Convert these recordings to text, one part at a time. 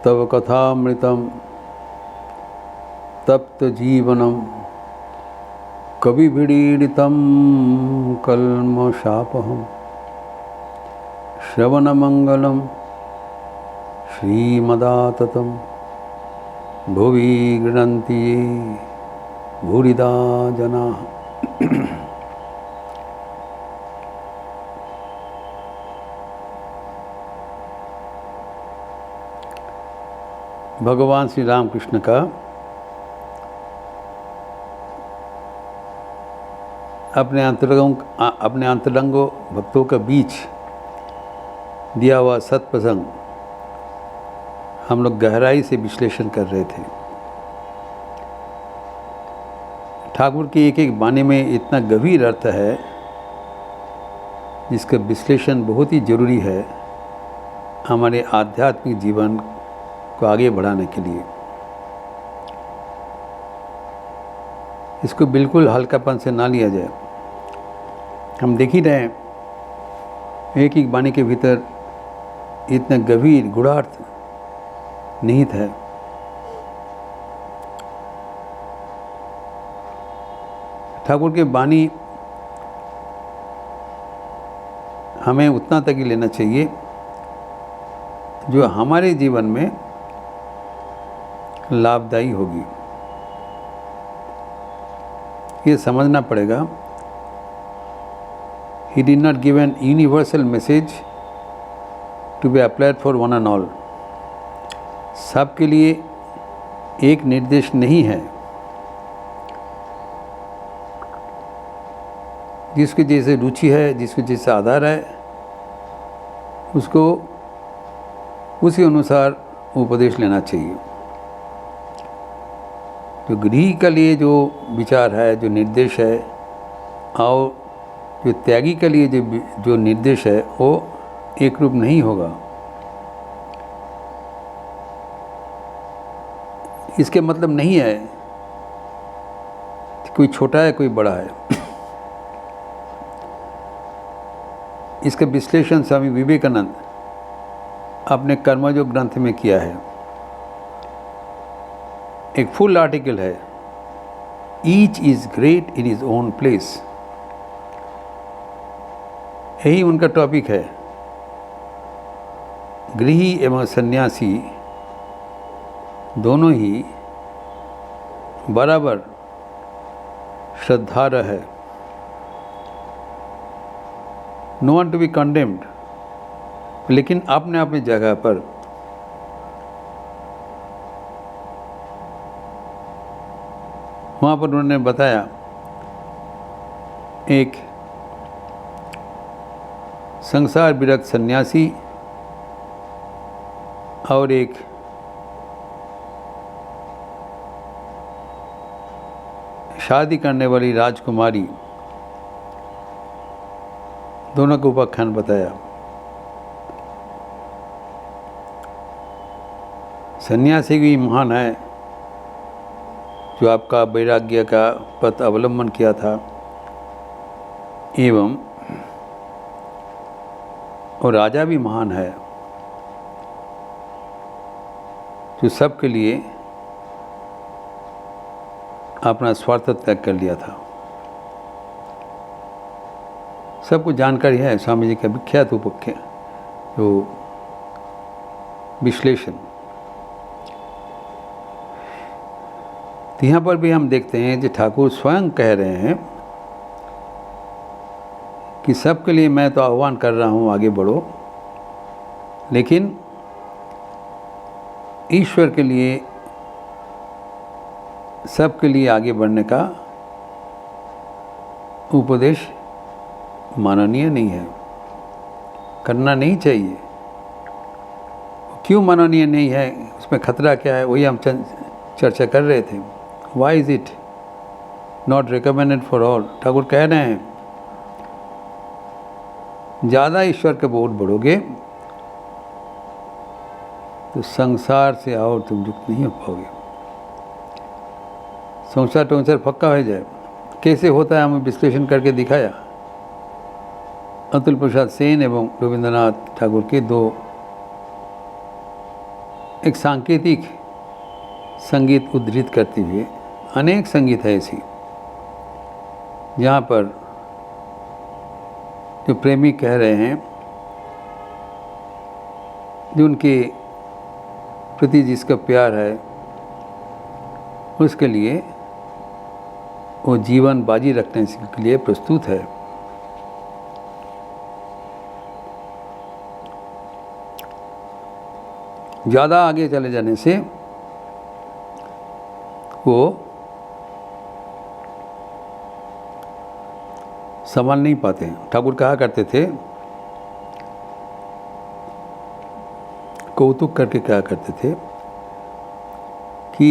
तव कथामृतं तप्तजीवनं कविभिडीडितं कल्मषापहं श्रवणमंगलं श्रीमदाततं भुवि गृह्णन्ति ये भूरिदा जनाः। भगवान श्री रामकृष्ण का अपने अंतरंगों भक्तों के बीच दिया हुआ सत्प्रसंग हम लोग गहराई से विश्लेषण कर रहे थे। ठाकुर की एक एक वाणी में इतना गंभीर अर्थ है जिसका विश्लेषण बहुत ही जरूरी है हमारे आध्यात्मिक जीवन को आगे बढ़ाने के लिए। इसको बिल्कुल हल्कापन से ना लिया जाए। हम देख ही रहे हैं एक एक वाणी के भीतर इतना गंभीर गूढ़ार्थ निहित है। ठाकुर के वाणी हमें उतना तक ही लेना चाहिए जो हमारे जीवन में लाभदायी होगी। ये समझना पड़ेगा। He did not give an universal message to be applied for one and all. सबके लिए एक निर्देश नहीं है। जिसके जैसे रुचि है, जिसके जैसे आधार है, उसको उसी अनुसार उपदेश लेना चाहिए। तो गृही के लिए जो विचार है, जो निर्देश है, और जो त्यागी के लिए जो निर्देश है वो एक रूप नहीं होगा। इसके मतलब नहीं है कि कोई छोटा है कोई बड़ा है। इसका विश्लेषण स्वामी विवेकानंद अपने कर्मयोग ग्रंथ में किया है। एक फुल आर्टिकल है, each is great in his own place. यही उनका टॉपिक है। गृही एवं सन्यासी दोनों ही बराबर श्रद्धार्ह है। No one to be condemned, लेकिन अपने अपनी जगह पर। वहाँ पर उन्होंने बताया एक संसार विरक्त सन्यासी और एक शादी करने वाली राजकुमारी, दोनों का उपाख्यान बताया। सन्यासी भी महान है जो आपका वैराग्य का पथ अवलंबन किया था, एवं और राजा भी महान है जो सबके लिए अपना स्वार्थ त्याग कर लिया था। सबको जानकारी है स्वामी जी का विख्यात उपाख्यान जो विश्लेषण। तो यहाँ पर भी हम देखते हैं कि ठाकुर स्वयं कह रहे हैं कि सबके लिए मैं तो आह्वान कर रहा हूँ आगे बढ़ो, लेकिन ईश्वर के लिए सबके लिए आगे बढ़ने का उपदेश माननीय नहीं है, करना नहीं चाहिए। क्यों माननीय नहीं है, उसमें खतरा क्या है, वही हम चर्चा कर रहे थे। Why is it not recommended for all. Thakur कह रहे हैं ज़्यादा ईश्वर के बोध बढ़ोगे तो संसार से और तुम युक्त नहीं हो पाओगे। संसार टोंसार पक्का हो जाए। कैसे होता है हमें विश्लेषण करके दिखाया। अतुल प्रसाद सेन एवं रविंद्रनाथ ठाकुर के दो एक सांकेतिक संगीत उद्धृत करते हुए अनेक संगीत है ऐसी जहाँ पर जो प्रेमी कह रहे हैं, जो उनके प्रति जिसका प्यार है उसके लिए वो जीवन बाजी रखने के लिए प्रस्तुत है। ज़्यादा आगे चले जाने से वो संभाल नहीं पाते। ठाकुर कहा करते थे, कौतुक करके कहा करते थे कि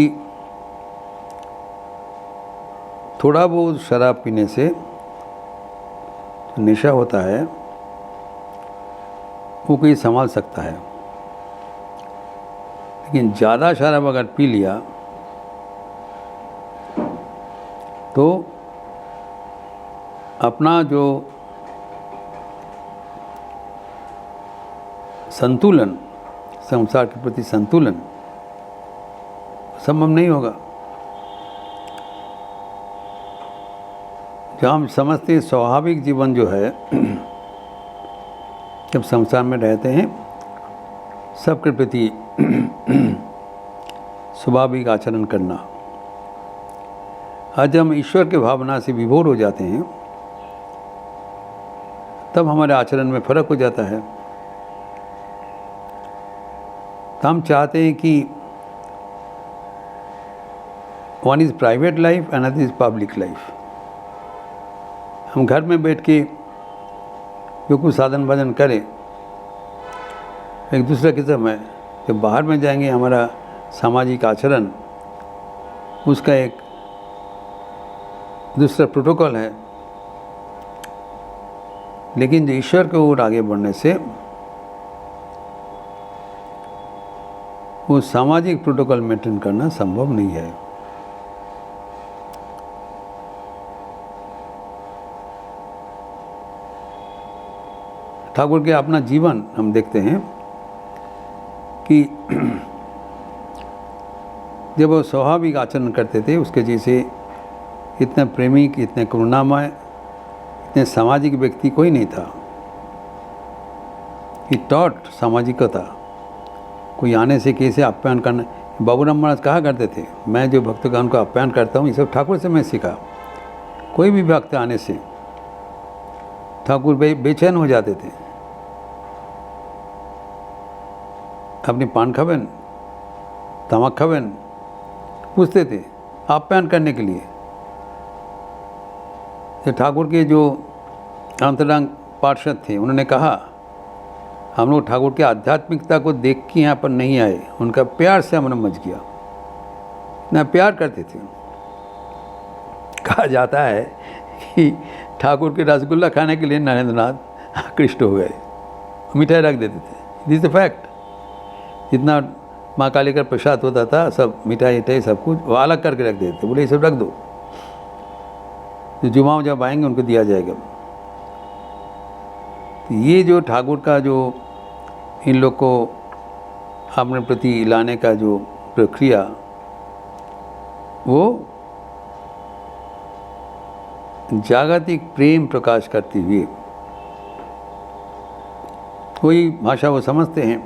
थोड़ा बहुत शराब पीने से जो नशा होता है वो कोई संभाल सकता है, लेकिन ज़्यादा शराब अगर पी लिया तो अपना जो संतुलन, संसार के प्रति संतुलन संभव नहीं होगा। जब हम समझते हैं स्वाभाविक जीवन जो है, जब संसार में रहते हैं सबके प्रति स्वाभाविक आचरण करना, आज हम ईश्वर के भावना से विभोर हो जाते हैं तब हमारे आचरण में फर्क हो जाता है। तो हम चाहते हैं कि one is private life, another is public life. हम घर में बैठ के जो कुछ साधन भजन करें एक दूसरे किस्म है, जब बाहर में जाएंगे हमारा सामाजिक आचरण उसका एक दूसरा प्रोटोकॉल है। लेकिन ईश्वर की ओर आगे बढ़ने से वो सामाजिक प्रोटोकॉल मेंटेन करना संभव नहीं है। ठाकुर के अपना जीवन हम देखते हैं कि जब वो स्वाभाविक आचरण करते थे उसके जैसे इतने प्रेमी, इतने करुणामय, इतने सामाजिक व्यक्ति कोई नहीं था। ही टॉट सामाजिकता, कोई आने से कैसे आप्यायन करना। बाबूराम महाराज कहा करते थे, मैं जो भक्तगण को आप्यायन करता हूँ ये सब ठाकुर से मैं सीखा। कोई भी भक्त आने से ठाकुर बेचैन हो जाते थे। अपनी पान खावेन, तमाक खावेन पूछते थे आप्यायन करने के लिए। ठाकुर के जो अंतरंग पार्षद थे उन्होंने कहा, हम लोग ठाकुर की आध्यात्मिकता को देख के यहाँ पर नहीं आए, उनका प्यार से हमने मच गया, इतना प्यार करते थे। कहा जाता है कि ठाकुर के रसगुल्ला खाने के लिए नरेंद्र नाथ आकृष्ट हो गए, मिठाई रख देते थे। This is fact. जितना माँ काली का प्रसाद होता था सब मिठाई विठाई सब कुछ वो अलग करके रख देते थे, बोले ये सब रख दो, तो जुमाओं जब आएंगे उनको दिया जाएगा। तो ये जो ठाकुर का जो इन लोग को अपने प्रति लाने का जो प्रक्रिया, वो जागतिक प्रेम प्रकाश करती हुए कोई भाषा वो समझते हैं,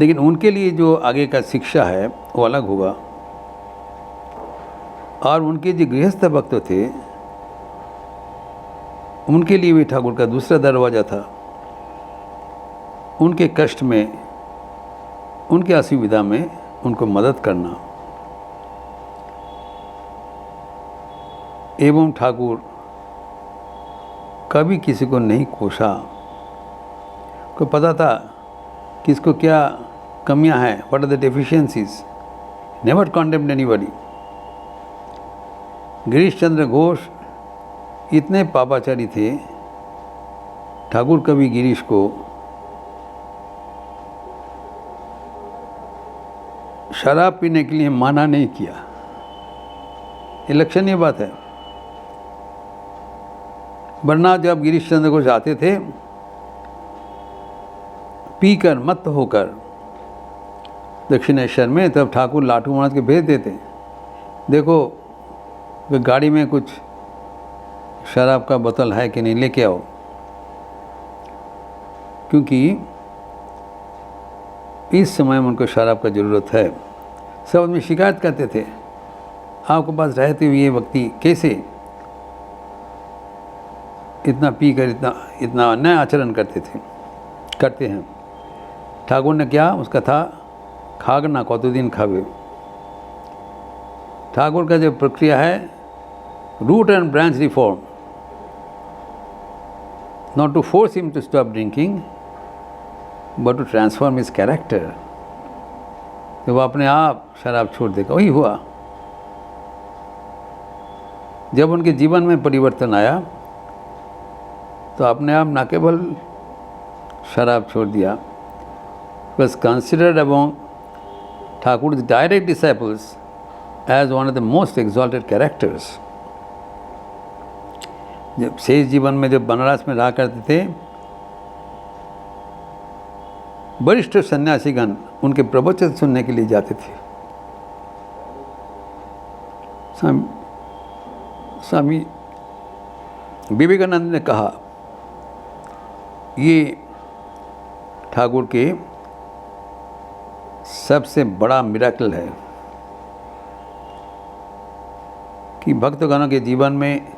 लेकिन उनके लिए जो आगे का शिक्षा है वो अलग होगा। और उनके जो गृहस्थ भक्त थे उनके लिए भी ठाकुर का दूसरा दरवाज़ा था। उनके कष्ट में, उनके असुविधा में उनको मदद करना। एवं ठाकुर कभी किसी को नहीं कोसा, को पता था किसको क्या कमियां हैं, what are the deficiencies, never condemned anybody. Girish Chandra Ghosh इतने पापाचारी थे, ठाकुर कभी गिरीश को शराब पीने के लिए माना नहीं किया। ये लक्षणीय बात है। वरना जब गिरीश चंद्र घोष आते थे पीकर मत होकर दक्षिणेश्वर में, तब ठाकुर लाठू महाराज के भेज देते, देखो कि गाड़ी में कुछ शराब का बोतल है कि नहीं, लेके आओ। क्योंकि इस समय में उनको शराब का ज़रूरत है। सब आदमी शिकायत करते थे, आपके पास रहते हुए ये व्यक्ति कैसे इतना पी कर इतना अन्याय आचरण करते हैं। ठाकुर ने क्या, उसका था खागना कतदिन खावे। ठाकुर का जो प्रक्रिया है, root and branch reform, not to force him to stop drinking, but to transform his character। तो वो अपने आप शराब छोड़ देगा। वही हुआ जब उनके जीवन में परिवर्तन आया, तो अपने आप न केवल शराब छोड़ दिया, was considered among Thakur's direct disciples as one of the most exalted characters। जब शेष जीवन में जब बनारस में रहा करते थे, वरिष्ठ सन्यासीगण उनके प्रवचन सुनने के लिए जाते थे। स्वामी विवेकानंद ने कहा, ये ठाकुर के सबसे बड़ा मिरेकल है कि भक्तगणों के जीवन में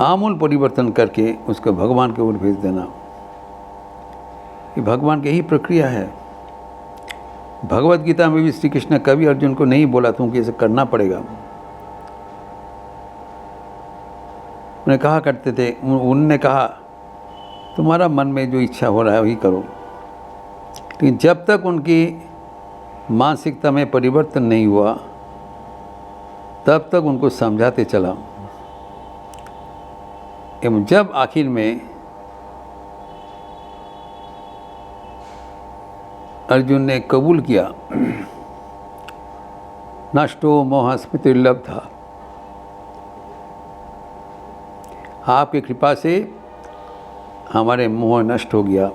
आमूल परिवर्तन करके उसको भगवान की ओर भेज देना। ये भगवान की ही प्रक्रिया है। भगवत गीता में भी श्री कृष्ण कभी अर्जुन को नहीं बोला तुमको इसे करना पड़ेगा। उन्हें कहा करते थे, उनने कहा तुम्हारा मन में जो इच्छा हो रहा है वही करो। लेकिन जब तक उनकी मानसिकता में परिवर्तन नहीं हुआ, तब तक उनको समझाते चला। एवं जब आखिर में अर्जुन ने कबूल किया, नष्टो मोह स्मृतिर्लब्धा, आपकी कृपा से हमारे मोह नष्ट हो गया,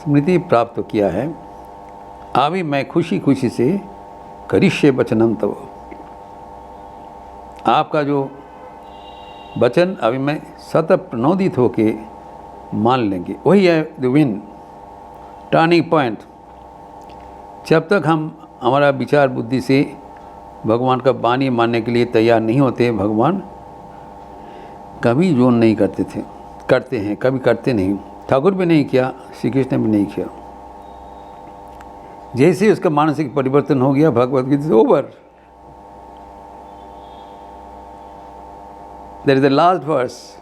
स्मृति प्राप्त किया है। अभी मैं खुशी खुशी से करिष्ये वचनम तव, आपका जो वचन अभी मैं सतत प्रणोदित होके मान लेंगे। वही है द विन, टर्निंग पॉइंट। जब तक हम हमारा विचार बुद्धि से भगवान का वाणी मानने के लिए तैयार नहीं होते, भगवान कभी जोन नहीं करते हैं, कभी करते नहीं। ठाकुर भी नहीं किया, श्री कृष्ण भी नहीं किया। जैसे ही उसका मानसिक परिवर्तन हो गया, भगवत गीता से over. There is the last verse,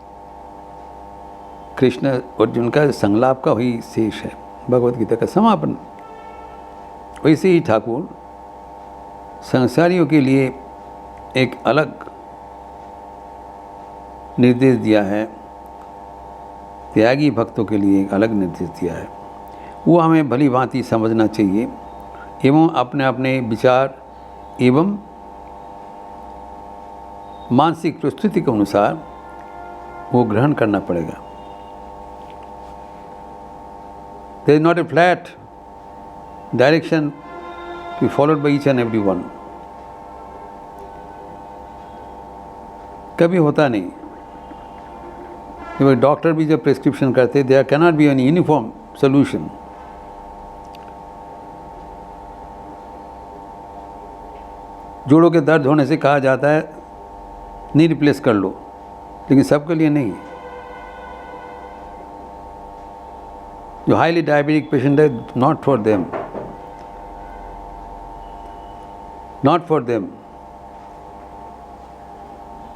Krishna Arjun का संलाप का वही शेष है, भगवत गीता का समापन। वैसे ही ठाकुर संसारियों के लिए एक अलग निर्देश दिया है, त्यागी भक्तों के लिए एक अलग निर्देश दिया है। वो हमें भली भांति समझना चाहिए एवं अपने अपने विचार एवं मानसिक प्रस्तुति के अनुसार वो ग्रहण करना पड़ेगा। There is not a flat direction to be followed by each and every one. कभी होता नहीं। डॉक्टर भी जब प्रिस्क्रिप्शन करते, there can not be any uniform solution. जोड़ों के दर्द होने से कहा जाता है नहीं रिप्लेस कर लो, लेकिन सबके लिए नहीं। जो हाईली डायबिटिक पेशेंट है, not for them, not for them,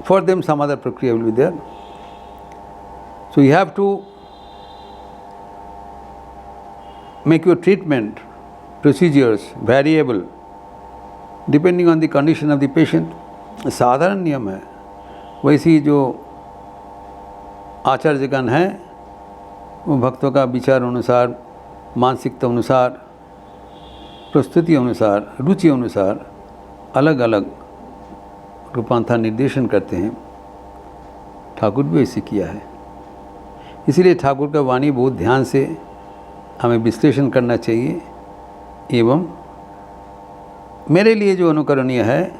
for them some other प्रक्रिया will be there. So you have to make your treatment procedures variable depending on the condition of the patient। साधारण नियम है। वैसे ही जो आचार्यगण हैं, वो भक्तों का विचार अनुसार, मानसिकता अनुसार, प्रस्तुति अनुसार, रुचि अनुसार अलग अलग रूपांतर निर्देशन करते हैं। ठाकुर भी ऐसे किया है। इसीलिए ठाकुर का वाणी बहुत ध्यान से हमें विश्लेषण करना चाहिए एवं मेरे लिए जो अनुकरणीय है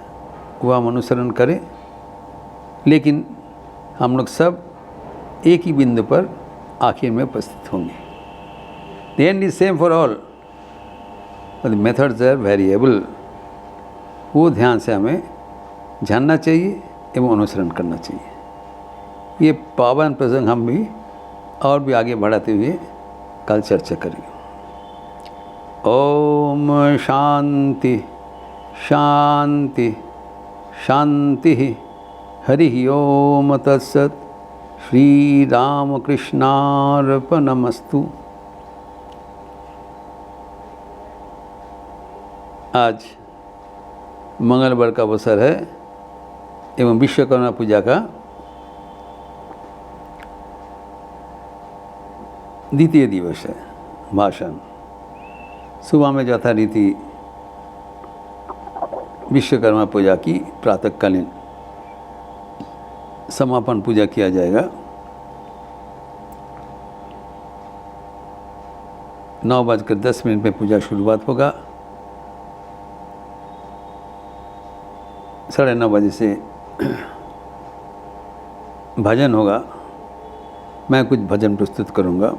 वह हम अनुसरण करें, लेकिन हम लोग सब एक ही बिंदु पर आखिर में उपस्थित होंगे। The end is same for all, the methods are variable. वो ध्यान से हमें जानना चाहिए एवं अनुसरण करना चाहिए। ये पावन प्रसंग हम भी और भी आगे बढ़ाते हुए कल चर्चा करेंगे। ओम शांति शांति शांति। हरि ओम तत्सत। श्री रामकृष्णार्पणमस्तु। आज मंगलवार का अवसर है एवं विश्वकर्मा पूजा का द्वितीय दिवस है। भाषण सुबह में यथारीति विश्वकर्मा पूजा की प्रातःकालीन समापन पूजा किया जाएगा। 9:10 में पूजा शुरुआत होगा। 9:30 बजे से भजन होगा। मैं कुछ भजन प्रस्तुत करूंगा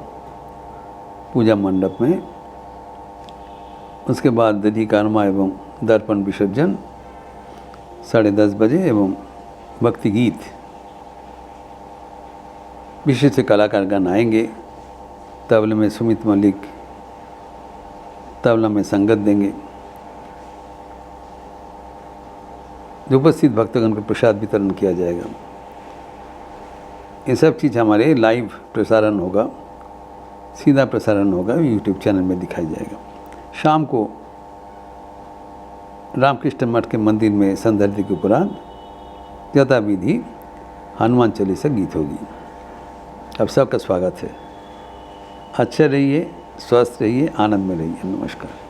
पूजा मंडप में। उसके बाद दधिकारमा एवं दर्पण विसर्जन 10:30 बजे एवं भक्ति गीत विशिष्ट कलाकार गान आएंगे। तबले में सुमित मलिक तबला में संगत देंगे। जो उपस्थित भक्तगण को प्रसाद वितरण किया जाएगा। ये सब चीज़ हमारे लाइव प्रसारण होगा, सीधा प्रसारण होगा, यूट्यूब चैनल में दिखाई जाएगा। शाम को रामकृष्ण मठ के मंदिर में संध्या के उपरांत यथाविधि हनुमान चालीसा गीत होगी। अब सबका स्वागत है। अच्छे रहिए, स्वस्थ रहिए, आनंद में रहिए। नमस्कार।